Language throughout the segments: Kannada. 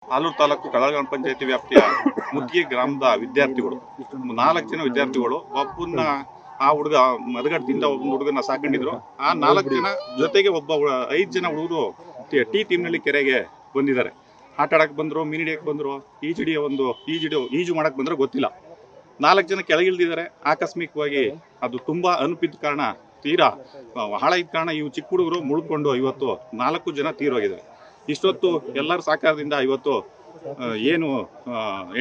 ಆಲೂರು ತಾಲೂಕು ಕಳಗಣ ಪಂಚಾಯತಿ ವ್ಯಾಪ್ತಿಯ ಮುತ್ತಿಗೆ ಗ್ರಾಮದ ವಿದ್ಯಾರ್ಥಿಗಳು 4 ಜನ ವಿದ್ಯಾರ್ಥಿಗಳು ಒಬ್ಬನ ಆ ಹುಡುಗ ಮದಗಟ್ಟದಿಂದ ಒಬ್ಬ ಹುಡುಗನ ಸಾಕೊಂಡಿದ್ರು. ಆ 4 ಜನ ಜೊತೆಗೆ ಒಬ್ಬ 5 ಜನ ಹುಡುಗರು ಟಿ ಟೀಮ್ನಲ್ಲಿ ಕೆರೆಗೆ ಬಂದಿದ್ದಾರೆ. ಆಟ ಆಡಕ್ಕೆ ಬಂದ್ರು, ಮೀನು ಹಿಡಿಯಕ್ಕೆ ಬಂದ್ರು, ಈಜು ಮಾಡಕ್ಕೆ ಬಂದ್ರೆ ಗೊತ್ತಿಲ್ಲ. 4 ಜನ ಕೆಳಗಿಳಿದಿದ್ದಾರೆ. ಆಕಸ್ಮಿಕವಾಗಿ ಅದು ತುಂಬಾ ಅನುಪಿದ ಕಾರಣ, ತೀರಾ ಆಳ ಇದ್ದ ಕಾರಣ ಇವು ಚಿಕ್ಕ ಹುಡುಗರು ಮುಳ್ಕೊಂಡು ಇವತ್ತು 4 ಜನ ತೀರೋಗಿದ್ದಾರೆ. ಇಷ್ಟೊತ್ತು ಎಲ್ಲರ ಸಹಕಾರದಿಂದ ಇವತ್ತು ಏನು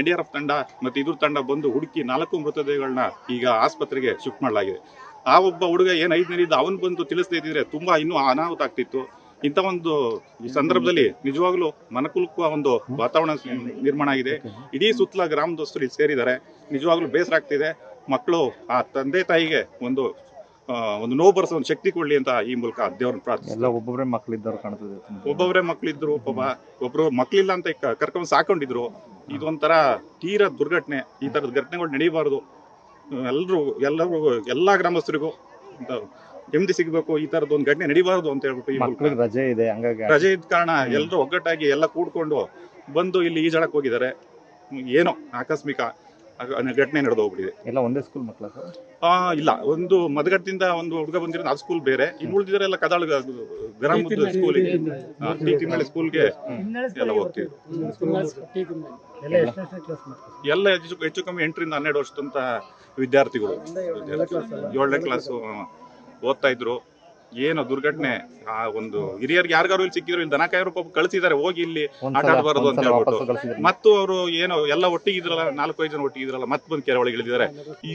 NDRF ತಂಡ ಮತ್ತು ಇದ್ರ ತಂಡ ಬಂದು ಹುಡುಕಿ 4 ಮೃತದೇಹಗಳನ್ನ ಈಗ ಆಸ್ಪತ್ರೆಗೆ ಶಿಫ್ಟ್ ಮಾಡಲಾಗಿದೆ. ಆ ಒಬ್ಬ ಹುಡುಗ ಏನು 5 ಅವನು ಬಂದು ತಿಳಿಸ್ತಾ ಇದ್ದಿದ್ರೆ ತುಂಬಾ ಇನ್ನೂ ಅನಾಹುತ ಆಗ್ತಿತ್ತು. ಇಂಥ ಒಂದು ಈ ಸಂದರ್ಭದಲ್ಲಿ ನಿಜವಾಗ್ಲೂ ಮನಕುಲುಕುವ ಒಂದು ವಾತಾವರಣ ನಿರ್ಮಾಣ ಆಗಿದೆ. ಇಡೀ ಸುತ್ತಲ ಗ್ರಾಮದಸ್ಥರು ಇಲ್ಲಿ ಸೇರಿದ್ದಾರೆ. ನಿಜವಾಗ್ಲೂ ಬೇಸರ ಆಗ್ತಿದೆ. ಮಕ್ಕಳು ಆ ತಂದೆ ತಾಯಿಗೆ ಒಂದು ನೋವು ಬರೆಸೋ ಒಂದು ಶಕ್ತಿ ಕೊಡ್ಲಿ ಅಂತ ಈ ಮೂಲಕ ದೇವ್ರನ್ನ ಪ್ರಾರ್ಥಿಸ್ತಾರೆ. ಒಬ್ಬೊಬ್ಬರೇ ಮಕ್ಕಳಿದ್ದವ್ರು ಕಾಣ್ತದೆ. ಒಬ್ಬೊಬ್ಬರೇ ಮಕ್ಕಳಿದ್ರು, ಒಬ್ರು ಮಕ್ಕಳಿಲ್ಲ ಅಂತ ಕರ್ಕೊಂಡು ಸಾಕೊಂಡಿದ್ರು. ಇದೊಂಥರ ತೀರಾ ದುರ್ಘಟನೆ. ಈ ಥರದ ಘಟನೆಗಳು ನಡೀಬಾರ್ದು. ಎಲ್ಲಾ ಗ್ರಾಮಸ್ಥರಿಗೂ ನೆಮ್ಮದಿ ಸಿಗಬೇಕು. ಈ ತರದ ಒಂದು ಘಟನೆ ನಡೀಬಾರ್ದು ಅಂತ ಹೇಳ್ಬಿಟ್ಟು ರಜೆ ಇದೆ, ಹಂಗಾಗಿ ರಜೆ ಇದ್ದ ಕಾರಣ ಎಲ್ಲರೂ ಒಗ್ಗಟ್ಟಾಗಿ ಎಲ್ಲ ಕೂಡ್ಕೊಂಡು ಬಂದು ಇಲ್ಲಿ ಈಜಾಡಕ್ ಹೋಗಿದ್ದಾರೆ. ಏನೋ ಆಕಸ್ಮಿಕ ಘಟನೆ ನಡೆದು ಹೋಗ್ಬಿಟ್ಟಿದೆ. ಎಲ್ಲ ಒಂದೇ ಸ್ಕೂಲ್ ಮಕ್ಕಳ ಸರ್? ಇಲ್ಲ, ಒಂದು ಮದಗಟ್ಟದಿಂದ ಒಂದು ಹುಡುಗ ಬಂದಿರೋದು, ಅದು ಸ್ಕೂಲ್ ಬೇರೆ. ಇನ್ನು ಉಳಿದಿದ್ದರೆಲ್ಲ ಕದಾಳ ಗ್ರಾಮದ ಸ್ಕೂಲಿಗೆ, ಟಿ ಸ್ಕೂಲ್ಗೆ ಎಲ್ಲ ಹೋಗ್ತಿದ್ರು. ಎಲ್ಲ ಹೆಚ್ಚು ಕಮ್ಮಿ 8 ರಿಂದ 12 ವರ್ಷದಂತ ವಿದ್ಯಾರ್ಥಿಗಳು 7ನೇ ಕ್ಲಾಸು ಓದ್ತಾ ಇದ್ರು. ಏನೋ ದುರ್ಘಟನೆ. ಆ ಒಂದು ಹಿರಿಯರಿಗೆ ಯಾರಿಗಾರು ಇಲ್ಲಿ ಸಿಕ್ಕಿದ್ರು, ಇಲ್ಲಿ ದನ ಕಾಯರು ಪಾಪ ಕಳಿಸಿದ್ದಾರೆ, ಹೋಗಿ ಇಲ್ಲಿ ಆಟ ಆಡಬಾರದು ಅಂತ ಹೇಳ್ಬಿಟ್ಟು. ಮತ್ತು ಅವರು ಏನೋ ಎಲ್ಲ ಒಟ್ಟಿಗಿದ್ರಲ್ಲ, 4-5 ಜನ ಒಟ್ಟಿಗಿದ್ರಲ್ಲ, ಮತ್ತೆ ಬಂದು ಕೆರೆ ಒಳಗೆ ಇಳಿದಿದ್ದಾರೆ. ಈ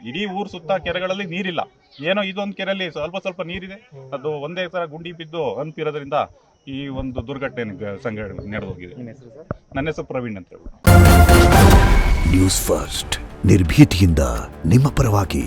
ಇಡೀ ಊರ್ ಸುತ್ತ ಕೆರೆಗಳಲ್ಲಿ ನೀರಿಲ್ಲ. ಏನೋ ಇದೊಂದು ಕೆರೆಯಲ್ಲಿ ಸ್ವಲ್ಪ ನೀರಿದೆ. ಅದು ಒಂದೇ ತರ ಗುಂಡಿ ಬಿದ್ದು ಅನ್ಪಿರೋದ್ರಿಂದ ಈ ಒಂದು ದುರ್ಘಟನೆ ಸಂಘಟನೆ ನಡೆದೋಗಿದೆ. ನನ್ನ ಹೆಸರು ಪ್ರವೀಣ್ ಅಂತ ಹೇಳ್ಬಿಟ್ಟು. ನ್ಯೂಸ್ ಫಸ್ಟ್, ನಿರ್ಭೀತಿಯಿಂದ ನಿಮ್ಮ ಪರವಾಗಿ.